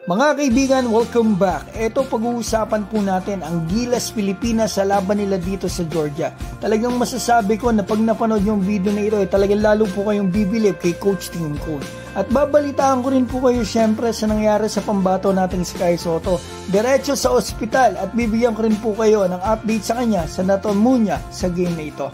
Mga kaibigan, welcome back. Ito pag-uusapan po natin ang Gilas Pilipinas sa laban nila dito sa Georgia. Talagang masasabi ko na pag napanood yung video na ito, talagang lalo po kayong bibilib kay Coach Tim Cone. At babalitaan ko rin po kayo syempre sa nangyari sa pambato nating si Kai Sotto. Diretso sa ospital at bibigyan ko rin po kayo ng update sa kanya sa natamo niya sa game na ito.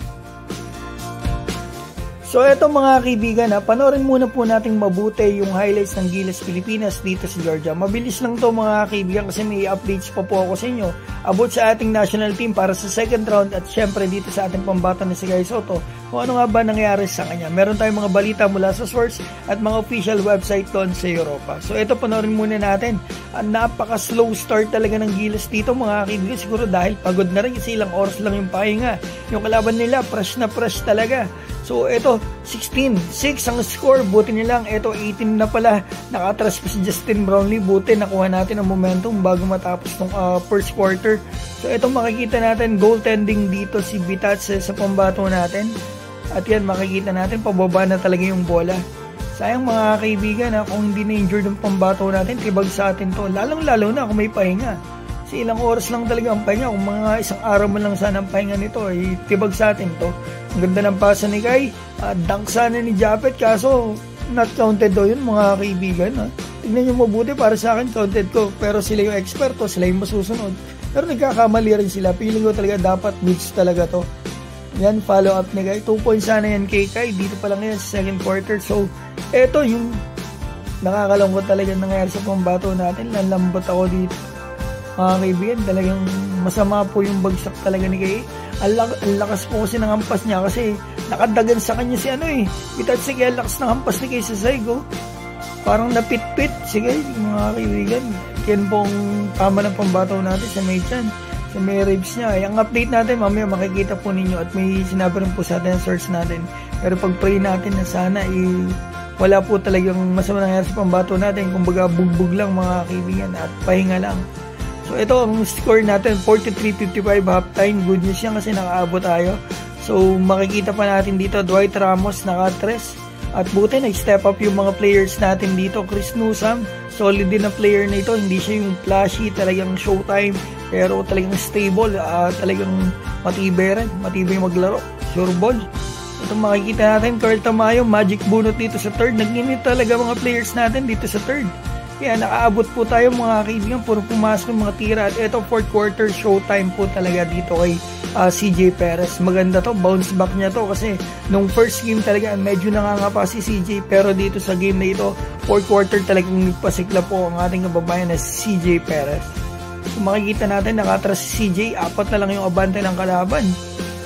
So eto mga kaibigan, panoorin muna po nating mabuti yung highlights ng Gilas Pilipinas dito sa Georgia. Mabilis lang to mga kaibigan kasi may updates pa po ako sa inyo about sa ating national team para sa second round at syempre dito sa ating pambato na si Kai Sotto. Kung ano nga ba nangyari sa kanya. Meron tayong mga balita mula sa source at mga official website doon sa Europa. So eto panoorin muna natin. Napaka-slow start talaga ng Gilas dito mga kaibigan. Siguro dahil pagod na rin kasi ilang oras lang yung pahinga. Yung kalaban nila fresh na fresh talaga. So ito 16-6 ang score, buti nilang ito 18 na pala, nakatras pa si Justin Brownlee, buti nakuha natin ang momentum bago matapos ng first quarter. So ito makikita natin goaltending dito si Bitats sa pambato natin at yan makikita natin pababa na talaga yung bola. Sayang mga kaibigan kung hindi na injured ang pambato natin, tibag sa atin to, lalong lalo na kung may pahinga. Kasi ilang oras lang talaga ang pahinga. Kung mga isang araw mo lang sana ang pahinga nito, tibag sa atin to. Ang ganda ng pasa ni Kai. Dunk sana ni Japet, kaso not counted daw yun mga kaibigan. Tignan nyo mabuti, para sa akin counted ko. Pero sila yung eksperto, sila yung masusunod. Pero nagkakamali rin sila. Feeling ko talaga dapat mix talaga to. Yan, follow up ni Kai. 2 points sana yan kay Kai. Dito pa lang yan sa second quarter. So, eto yung nakakalungkot talaga nangyari sa pambato natin. Lalambot ako dito. Mga kaibigan, talagang masama po yung bagsak talaga ni Kai. Ang lakas po kasi ng hampas niya kasi nakadagan sa kanya si Bitats, sige, ang lakas ng hampas ni Kai sa Saigo. Parang napit-pit. Sige, mga kaibigan, yan pong tama ng pambato natin sa may chan, sa may ribs niya. Yung update natin, mamaya makikita po ninyo at may sinabi rin po sa atin ang source natin. Pero pag-pray natin na sana wala po talagang masama nangyari sa pambato natin. Kumbaga bugbog lang mga kaibigan at pahinga lang. So ito ang score natin, 43-55 halftime. Good news yan kasi nakaabot tayo. So makikita pa natin dito Dwight Ramos naka-tres. At buti nag-step up yung mga players natin dito. Chris Newsome, solid din na player na ito. Hindi siya yung flashy, talagang showtime. Pero talagang stable, talagang matibay rin. Matibay maglaro, sure ball. Ito makikita natin, Carl Tamayo, magic bunot dito sa third. Nag-init talaga mga players natin dito sa third. Kaya nakaabot po tayo mga kaibigan, puro pumasok yung mga tira. At ito fourth quarter showtime po talaga dito kay CJ Perez. Maganda to, bounce back niya to kasi nung first game talaga medyo nangangapa si CJ, pero dito sa game na ito fourth quarter talagang nagpasikla po ang ating kababayan na CJ Perez. So makikita natin nakatras si CJ, 4 na lang yung abante ng kalaban.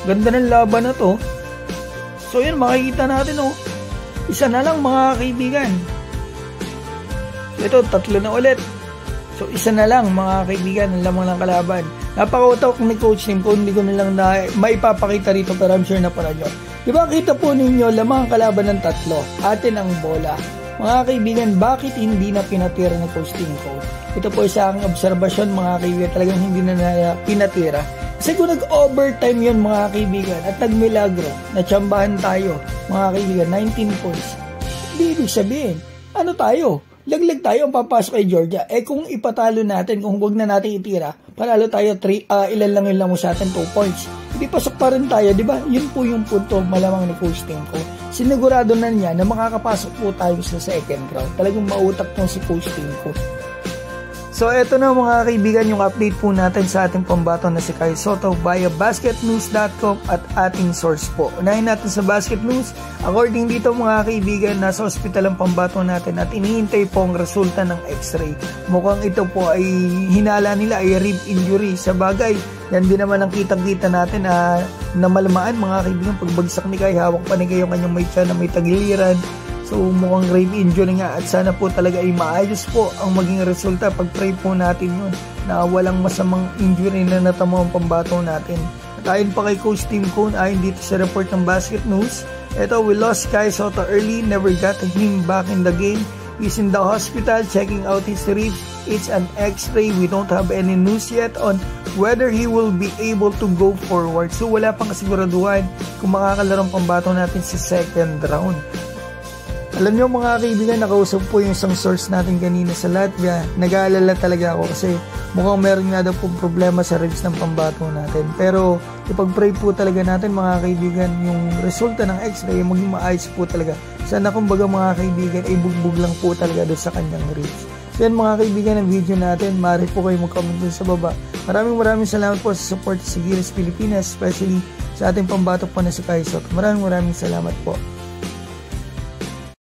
Ganda ng laban na to. So yun, makikita natin isa na lang mga kaibigan. Ito, 3 na ulit. So, isa na lang mga kaibigan, ang lamang ng kalaban. Napaka-utak ni Coach Tim Cone, hindi ko na lang maipapakita rito pero I'm sure na para nyo. Diba kita po ninyo, lamang ang kalaban ng 3. Atin ang bola. Mga kaibigan, bakit hindi na pinatira ni Coach Tim Cone? Ito po isa ang obserbasyon mga kaibigan, talagang hindi na pinatira. Kasi kung nag-overtime yun mga kaibigan at nagmilagro, natsambahan tayo mga kaibigan, 19 points. Hindi ibig sabihin, ano tayo? Laglag tayo ang papasok kay Georgia. Kung ipatalo natin, kung huwag na natin itira, panalo tayo, ilan lang mo sa atin, 2 points. Hindi pasok pa rin tayo, di ba? Yun po yung punto malamang ni Coach Tim Cone. Sinigurado na niya na makakapasok po tayo sa second round. Talagang mautak tong si Coach Tim Cone. So eto na mga kaibigan yung update po natin sa ating pambato na si Kai Sotto via basketnews.com at ating source po. Unahin natin sa Basket News. According dito mga kaibigan, nasa ospital ang pambato natin at inihintay po ang resulta ng x-ray. Mukhang ito po ay hinala nila ay rib injury. Sa bagay, yan din naman ang kitang-kita natin na malamaan mga kaibigan. Pagbagsak ni Kai, hawak pa ni Kai yung kanyang may tiyan na may tagiliran. So mukhang grave injury nga at sana po talaga ay maayos po ang maging resulta. Pag-pray po natin yun na walang masamang injury na natamo ang pambato natin. At ayon pa kay Coach Tim Cone, ayon dito sa report ng Basket News, ito, we lost Kai Sotto early, never got him back in the game. He's in the hospital checking out his ribs. It's an x-ray. We don't have any news yet on whether he will be able to go forward. So wala pang kasiguraduhan kung makakalaro ang pambato natin sa second round. Alam nyo mga kaibigan, nakausap po yung isang source natin kanina sa Latvia. Nag-aalala talaga ako kasi mukhang meron nga daw po problema sa ribs ng pambato natin. Pero ipag-pray po talaga natin mga kaibigan, yung resulta ng x-ray maging maayos po talaga. Sana kumbaga mga kaibigan ay bugbog lang po talaga doon sa kanyang ribs. So yan mga kaibigan ng video natin, maaari po kayo mag-comment dun sa baba. Maraming salamat po sa support sa Gilas Pilipinas, especially sa ating pambato po na si Kaisot. Maraming salamat po.